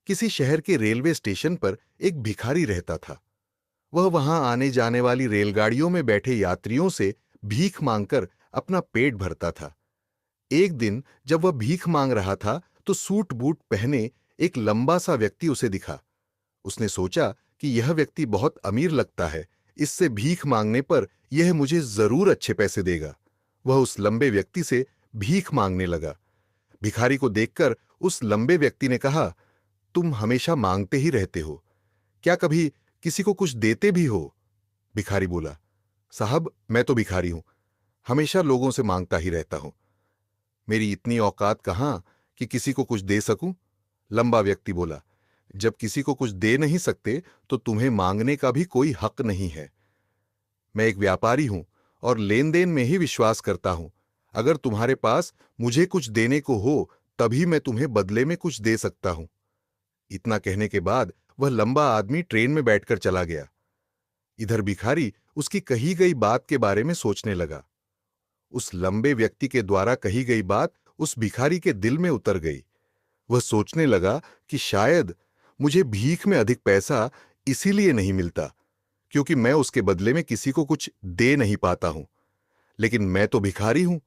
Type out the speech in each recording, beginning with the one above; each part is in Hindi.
किसी शहर के रेलवे स्टेशन पर एक भिखारी रहता था। वह वहां आने जाने वाली रेलगाड़ियों में बैठे यात्रियों से भीख मांगकर अपना पेट भरता था। एक दिन जब वह भीख मांग रहा था तो सूट बूट पहने एक लंबा सा व्यक्ति उसे दिखा। उसने सोचा कि यह व्यक्ति बहुत अमीर लगता है, इससे भीख मांगने पर यह मुझे जरूर अच्छे पैसे देगा। वह उस लंबे व्यक्ति से भीख मांगने लगा। भिखारी को देखकर उस लंबे व्यक्ति ने कहा, तुम हमेशा मांगते ही रहते हो, क्या कभी किसी को कुछ देते भी हो? भिखारी बोला, साहब मैं तो भिखारी हूं, हमेशा लोगों से मांगता ही रहता हूं। मेरी इतनी औकात कहां कि किसी को कुछ दे सकूं? लंबा व्यक्ति बोला, जब किसी को कुछ दे नहीं सकते तो तुम्हें मांगने का भी कोई हक नहीं है। मैं एक व्यापारी हूं और लेन देन में ही विश्वास करता हूं। अगर तुम्हारे पास मुझे कुछ देने को हो तभी मैं तुम्हें बदले में कुछ दे सकता हूं। इतना कहने के बाद वह लंबा आदमी ट्रेन में बैठकर चला गया। इधर भिखारी उसकी कही गई बात के बारे में सोचने लगा। उस लंबे व्यक्ति के द्वारा कही गई बात उस भिखारी के दिल में उतर गई। वह सोचने लगा कि शायद मुझे भीख में अधिक पैसा इसीलिए नहीं मिलता क्योंकि मैं उसके बदले में किसी को कुछ दे नहीं पाता हूं। लेकिन मैं तो भिखारी हूं,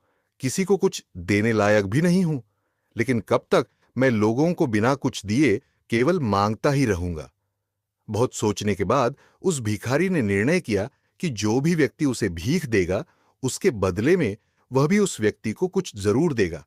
किसी को कुछ देने लायक भी नहीं हूं। लेकिन कब तक मैं लोगों को बिना कुछ दिए केवल मांगता ही रहूंगा? बहुत सोचने के बाद उस भिखारी ने निर्णय किया कि जो भी व्यक्ति उसे भीख देगा उसके बदले में वह भी उस व्यक्ति को कुछ जरूर देगा।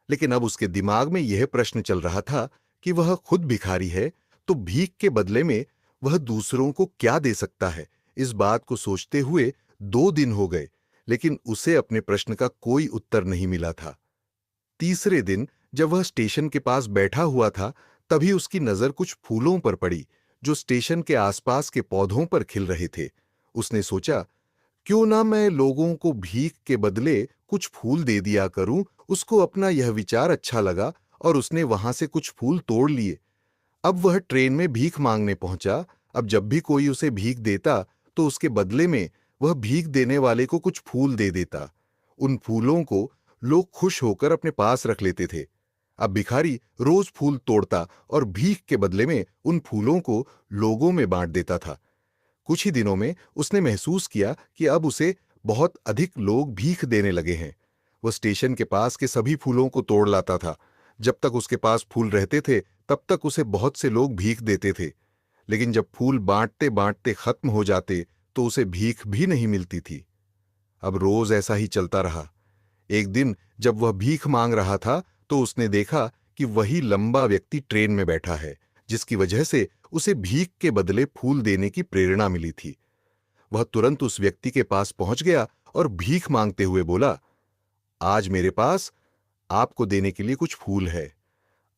लेकिन अब उसके दिमाग में यह प्रश्न चल रहा था कि वह खुद भिखारी है तो भीख के बदले में वह दूसरों को क्या दे सकता है। इस बात को सोचते हुए 2 दिन हो गए, लेकिन उसे अपने प्रश्न का कोई उत्तर नहीं मिला था। तीसरे दिन जब वह स्टेशन के पास बैठा हुआ था तभी उसकी नजर कुछ फूलों पर पड़ी जो स्टेशन के आसपास के पौधों पर खिल रहे थे। उसने सोचा, क्यों ना मैं लोगों को भीख के बदले कुछ फूल दे दिया करूं। उसको अपना यह विचार अच्छा लगा और उसने वहां से कुछ फूल तोड़ लिए। अब वह ट्रेन में भीख मांगने पहुंचा। अब जब भी कोई उसे भीख देता तो उसके बदले में वह भीख देने वाले को कुछ फूल दे देता। उन फूलों को लोग खुश होकर अपने पास रख लेते थे। अब भिखारी रोज फूल तोड़ता और भीख के बदले में उन फूलों को लोगों में बांट देता था। कुछ ही दिनों में उसने महसूस किया कि अब उसे बहुत अधिक लोग भीख देने लगे हैं। वह स्टेशन के पास के सभी फूलों को तोड़ लाता था। जब तक उसके पास फूल रहते थे तब तक उसे बहुत से लोग भीख देते थे। लेकिन जब फूल बांटते बांटते खत्म हो जाते तो उसे भीख भी नहीं मिलती थी। अब रोज ऐसा ही चलता रहा। एक दिन जब वह भीख मांग रहा था तो उसने देखा कि वही लंबा व्यक्ति ट्रेन में बैठा है, जिसकी वजह से उसे भीख के बदले फूल देने की प्रेरणा मिली थी। वह तुरंत उस व्यक्ति के पास पहुंच गया और भीख मांगते हुए बोला, आज मेरे पास आपको देने के लिए कुछ फूल है।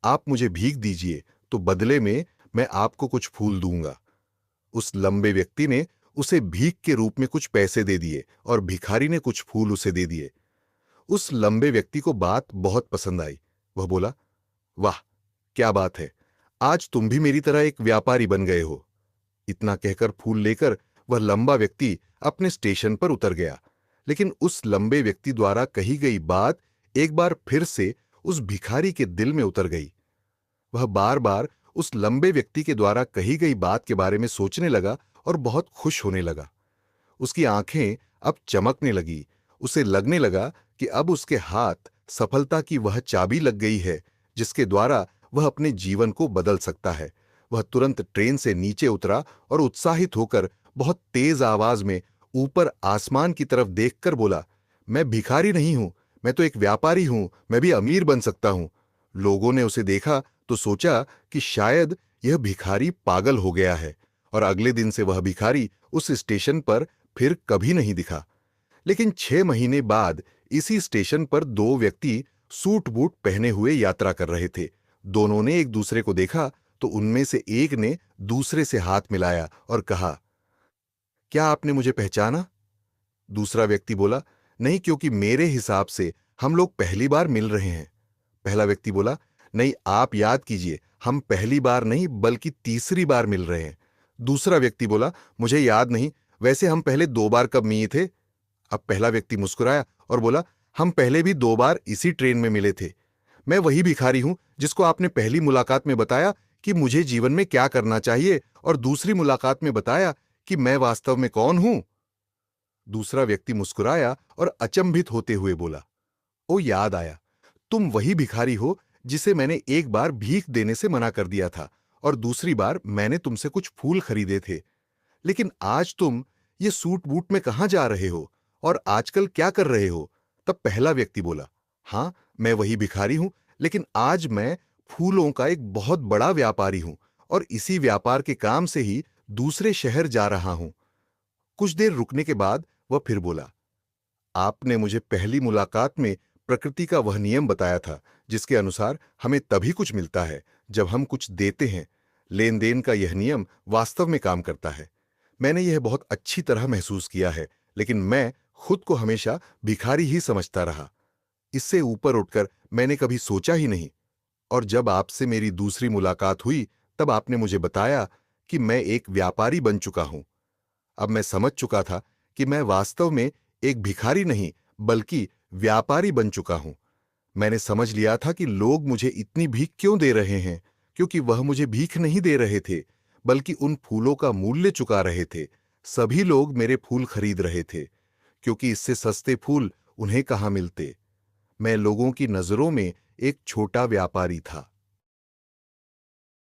आप मुझे भीख दीजिए तो बदले में मैं आपको कुछ फूल दूंगा। उस लंबे व्यक्ति ने उसे भीख के रूप में कुछ पैसे दे दिए और भिखारी ने कुछ फूल उसे दे दिए। उस लंबे व्यक्ति को बात बहुत पसंद आई। वह बोला, वाह क्या बात है, आज तुम भी मेरी तरह एक व्यापारी बन गए हो। इतना कहकर फूल लेकर वह लंबा व्यक्ति अपने स्टेशन पर उतर गया। लेकिन उस लंबे व्यक्ति द्वारा कही गई बात एक बार फिर से उस भिखारी के दिल में उतर गई। वह बार बार उस लंबे व्यक्ति के द्वारा कही गई बात के बारे में सोचने लगा और बहुत खुश होने लगा। उसकी आंखें अब चमकने लगी। उसे लगने लगा कि अब उसके हाथ सफलता की वह चाबी लग गई है जिसके द्वारा वह अपने जीवन को बदल सकता है। वह तुरंत ट्रेन से नीचे उतरा और उत्साहित होकर बहुत तेज आवाज में ऊपर आसमान की तरफ देखकर बोला, मैं भिखारी नहीं हूं, मैं तो एक व्यापारी हूं, मैं भी अमीर बन सकता हूं। लोगों ने उसे देखा तो सोचा कि शायद यह भिखारी पागल हो गया है और अगले दिन से वह भिखारी उस स्टेशन पर फिर कभी नहीं दिखा। लेकिन 6 महीने बाद इसी स्टेशन पर 2 व्यक्ति सूट बूट पहने हुए यात्रा कर रहे थे। दोनों ने एक दूसरे को देखा तो उनमें से एक ने दूसरे से हाथ मिलाया और कहा, क्या आपने मुझे पहचाना? दूसरा व्यक्ति बोला, नहीं, क्योंकि मेरे हिसाब से हम लोग पहली बार मिल रहे हैं। पहला व्यक्ति बोला, नहीं, आप याद कीजिए, हम पहली बार नहीं बल्कि तीसरी बार मिल रहे हैं। दूसरा व्यक्ति बोला, मुझे याद नहीं, वैसे हम पहले 2 बार कब मिले थे? अब पहला व्यक्ति मुस्कुराया और बोला, हम पहले भी 2 बार इसी ट्रेन में मिले थे। मैं वही भिखारी हूं जिसको आपने पहली मुलाकात में बताया कि मुझे जीवन में क्या करना चाहिए और दूसरी मुलाकात में बताया कि मैं वास्तव में कौन हूं। दूसरा व्यक्ति मुस्कुराया और अचंभित होते हुए बोला, ओ याद आया, तुम वही भिखारी हो जिसे मैंने एक बार भीख देने से मना कर दिया था और दूसरी बार मैंने तुमसे कुछ फूल खरीदे थे। लेकिन आज तुम ये सूट बूट में कहां जा रहे हो और आजकल क्या कर रहे हो? तब पहला व्यक्ति बोला, हाँ, मैं वही भिखारी हूं, लेकिन आज मैं फूलों का एक बहुत बड़ा व्यापारी हूं और इसी व्यापार के काम से ही दूसरे शहर जा रहा हूं। कुछ देर रुकने के बाद वह फिर बोला, आपने मुझे पहली मुलाकात में प्रकृति का वह नियम बताया था जिसके अनुसार हमें तभी कुछ मिलता है जब हम कुछ देते हैं। लेन देन का यह नियम वास्तव में काम करता है। मैंने यह बहुत अच्छी तरह महसूस किया है, लेकिन मैं खुद को हमेशा भिखारी ही समझता रहा। इससे ऊपर उठकर मैंने कभी सोचा ही नहीं। और जब आपसे मेरी दूसरी मुलाकात हुई तब आपने मुझे बताया कि मैं एक व्यापारी बन चुका हूं। अब मैं समझ चुका था कि मैं वास्तव में एक भिखारी नहीं बल्कि व्यापारी बन चुका हूं। मैंने समझ लिया था कि लोग मुझे इतनी भीख क्यों दे रहे हैं, क्योंकि वह मुझे भीख नहीं दे रहे थे बल्कि उन फूलों का मूल्य चुका रहे थे। सभी लोग मेरे फूल खरीद रहे थे, क्योंकि इससे सस्ते फूल उन्हें कहाँ मिलते। मैं लोगों की नजरों में एक छोटा व्यापारी था।